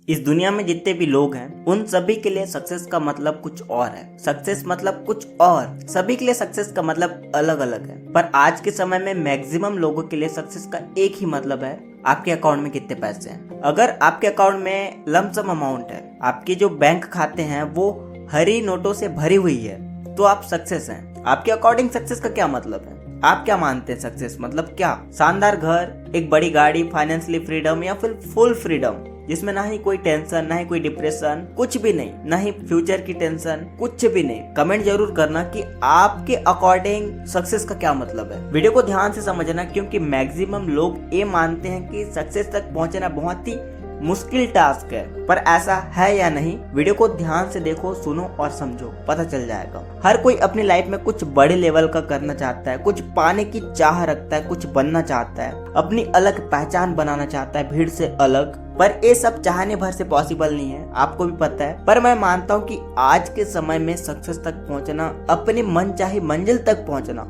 इस दुनिया में जितने भी लोग हैं उन सभी के लिए सक्सेस का मतलब कुछ और है। सक्सेस मतलब कुछ और, सभी के लिए सक्सेस का मतलब अलग अलग है। पर आज के समय में मैक्सिमम लोगों के लिए सक्सेस का एक ही मतलब है, आपके अकाउंट में कितने पैसे हैं। अगर आपके अकाउंट में लमसम अमाउंट है, आपके जो बैंक खाते हैं वो हरी नोटों से भरी हुई है, तो आप सक्सेस हैं। आपके अकॉर्डिंग सक्सेस का क्या मतलब है? आप क्या मानते हैं सक्सेस मतलब क्या? शानदार घर, एक बड़ी गाड़ी, फाइनेंशियली फ्रीडम या फिर फुल फ्रीडम जिसमें ना ही कोई टेंशन, ना ही कोई डिप्रेशन, कुछ भी नहीं, ना ही फ्यूचर की टेंशन, कुछ भी नहीं। कमेंट जरूर करना कि आपके अकॉर्डिंग सक्सेस का क्या मतलब है। वीडियो को ध्यान से समझना, क्योंकि मैक्सिमम लोग ये मानते हैं कि सक्सेस तक पहुंचना बहुत ही मुश्किल टास्क है, पर ऐसा है या नहीं, वीडियो को ध्यान से देखो, सुनो और समझो, पता चल जाएगा। हर कोई अपनी लाइफ में कुछ बड़े लेवल का करना चाहता है, कुछ पाने की चाह रखता है, कुछ बनना चाहता है, अपनी अलग पहचान बनाना चाहता है भीड़ से अलग। पर ये सब चाहने भर से पॉसिबल नहीं है, आपको भी पता है। पर मैं मानता हूँ कि आज के समय में सक्सेस तक पहुँचना, अपने मनचाही मंजिल तक पहुँचना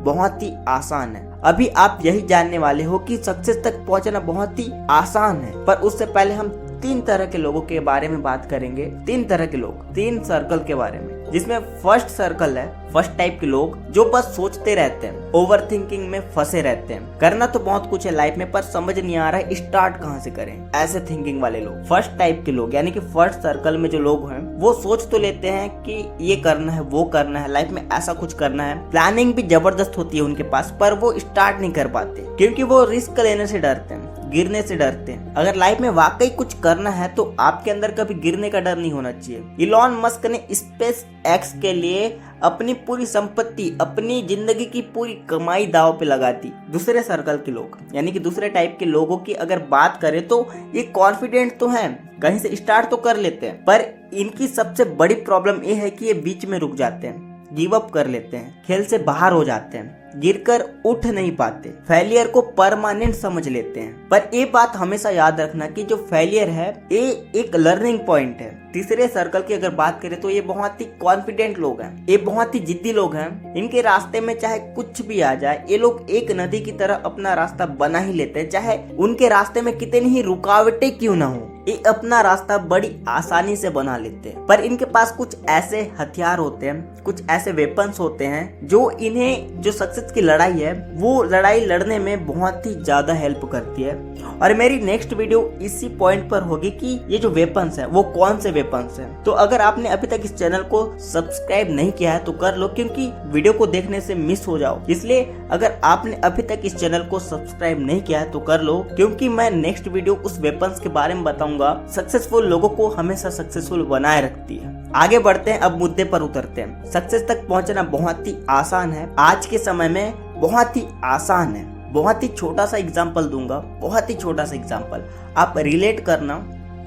बहुत ही आसान है। अभी आप यही जानने वाले हो कि सक्सेस तक पहुंचना बहुत ही आसान है। पर उससे पहले हम 3 तरह के लोगों के बारे में बात करेंगे। 3 तरह के लोग, 3 सर्कल के बारे में, जिसमें फर्स्ट सर्कल है, फर्स्ट टाइप के लोग जो बस सोचते रहते हैं, ओवर थिंकिंग में फंसे रहते हैं। करना तो बहुत कुछ है लाइफ में, पर समझ नहीं आ रहा है स्टार्ट कहाँ से करें, ऐसे थिंकिंग वाले लोग। फर्स्ट टाइप के लोग यानी कि फर्स्ट सर्कल में जो लोग हैं वो सोच तो लेते हैं कि ये करना है, वो करना है, लाइफ में ऐसा कुछ करना है, प्लानिंग भी जबरदस्त होती है उनके पास, पर वो स्टार्ट नहीं कर पाते क्योंकि वो रिस्क लेने से डरते हैं, गिरने से डरते हैं। अगर लाइफ में वाकई कुछ करना है तो आपके अंदर कभी गिरने का डर नहीं होना चाहिए। इलॉन मस्क ने स्पेस एक्स के लिए अपनी पूरी संपत्ति, अपनी जिंदगी की पूरी कमाई दांव पे लगा दी। दूसरे सर्कल के लोग यानी कि दूसरे टाइप के लोगों की अगर बात करें तो ये कॉन्फिडेंट तो हैं, कहीं से स्टार्ट तो कर लेते हैं, पर इनकी सबसे बड़ी प्रॉब्लम ये है कि ये बीच में रुक जाते हैं, गिव अप कर लेते हैं, खेल से बाहर हो जाते हैं, गिरकर उठ नहीं पाते, फेलियर को परमानेंट समझ लेते हैं। पर ये बात हमेशा याद रखना कि जो फेलियर है ये एक लर्निंग पॉइंट है। तीसरे सर्कल की अगर बात करें तो ये बहुत ही कॉन्फिडेंट लोग हैं, ये बहुत ही जिद्दी लोग हैं। इनके रास्ते में चाहे कुछ भी आ जाए, ये लोग एक नदी की तरह अपना रास्ता बना ही लेते हैं, चाहे उनके रास्ते में कितनी ही रुकावटें क्यों ना हो, ये अपना रास्ता बड़ी आसानी से बना लेते हैं। पर इनके पास कुछ ऐसे हथियार होते हैं, कुछ ऐसे वेपन्स होते हैं जो इन्हें, जो सक्सेस की लड़ाई है, वो लड़ाई लड़ने में बहुत ही ज्यादा हेल्प करती है। और मेरी नेक्स्ट वीडियो इसी पॉइंट पर होगी कि ये जो वेपन्स है वो कौन से वेपन्स हैं। तो अगर आपने अभी तक इस चैनल को सब्सक्राइब नहीं किया है तो कर लो, क्योंकि वीडियो को देखने से मिस हो जाओ। इसलिए अगर आपने अभी तक इस चैनल को सब्सक्राइब नहीं किया है तो कर लो, क्योंकि मैं नेक्स्ट वीडियो उस वेपन्स के बारे में बताऊंगा। सक्सेसफुल लोगों को हमेशा सक्सेसफुल बनाए रखती है। आगे बढ़ते हैं, अब मुद्दे पर उतरते हैं। सक्सेस तक पहुंचना बहुत ही आसान है, आज के समय में बहुत ही आसान है। बहुत ही छोटा सा एग्जांपल दूंगा, बहुत ही छोटा सा एग्जांपल, आप रिलेट करना।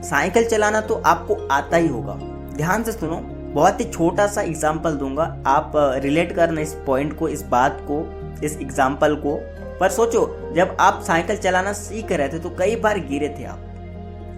साइकिल चलाना तो आपको आता ही होगा, ध्यान से सुनो, बहुत ही छोटा सा एग्जांपल दूंगा, आप रिलेट करना इस पॉइंट को, इस बात को, इस एग्जांपल को। पर सोचो, जब आप साइकिल चलाना सीख रहे थे तो कई बार गिरे थे आप,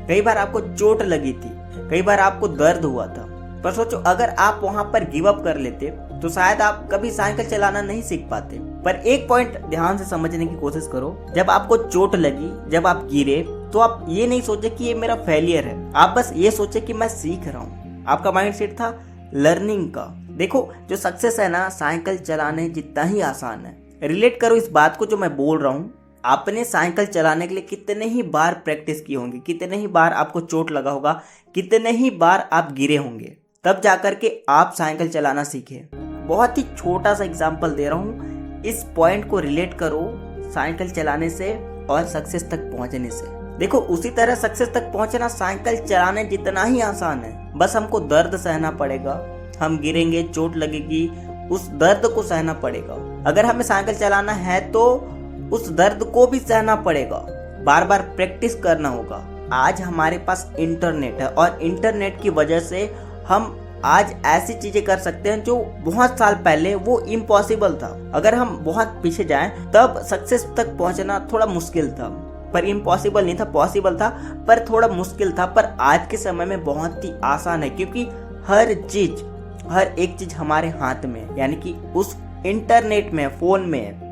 कई बार आपको चोट लगी थी, कई बार आपको दर्द हुआ था। पर सोचो, अगर आप वहां पर गिव अप कर लेते तो शायद आप कभी साइकिल चलाना नहीं सीख पाते। पर एक पॉइंट ध्यान से समझने की कोशिश करो, जब आपको चोट लगी, जब आप गिरे, तो आप ये नहीं सोचे कि ये मेरा फेलियर है, आप बस ये सोचे कि मैं सीख रहा हूँ। आपका माइंडसेट था लर्निंग का। देखो, जो सक्सेस है ना, साइकिल चलाने जितना ही आसान है। रिलेट करो इस बात को जो मैं बोल रहा हूँ। आपने साइकिल चलाने के लिए कितने ही बार प्रैक्टिस की होंगी, कितने ही बार आपको चोट लगा होगा, कितने ही बार आप गिरे होंगे, तब जाकर के आप साइकिल चलाना सीखे। बहुत ही छोटा सा एग्जांपल दे रहा हूँ, इस पॉइंट को रिलेट करो साइकिल चलाने से और सक्सेस तक पहुंचने से। देखो, उसी तरह सक्सेस तक पहुंचना साइकिल चलाने जितना ही आसान है, बस हमको दर्द सहना पड़ेगा, हम गिरेंगे, चोट लगेगी, उस दर्द को सहना पड़ेगा। अगर हमें साइकिल चलाना है तो उस दर्द को भी सहना पड़ेगा, बार बार प्रैक्टिस करना होगा। आज हमारे पास इंटरनेट है और इंटरनेट की वजह से हम आज ऐसी चीजें कर सकते हैं जो बहुत साल पहले वो इम्पॉसिबल था। अगर हम बहुत पीछे जाएं तब सक्सेस तक पहुंचना थोड़ा मुश्किल था, पर इम्पॉसिबल नहीं था, पॉसिबल था पर थोड़ा मुश्किल था। पर आज के समय में बहुत ही आसान है, क्योंकि हर एक चीज हमारे हाथ में, यानी कि उस इंटरनेट में, फोन में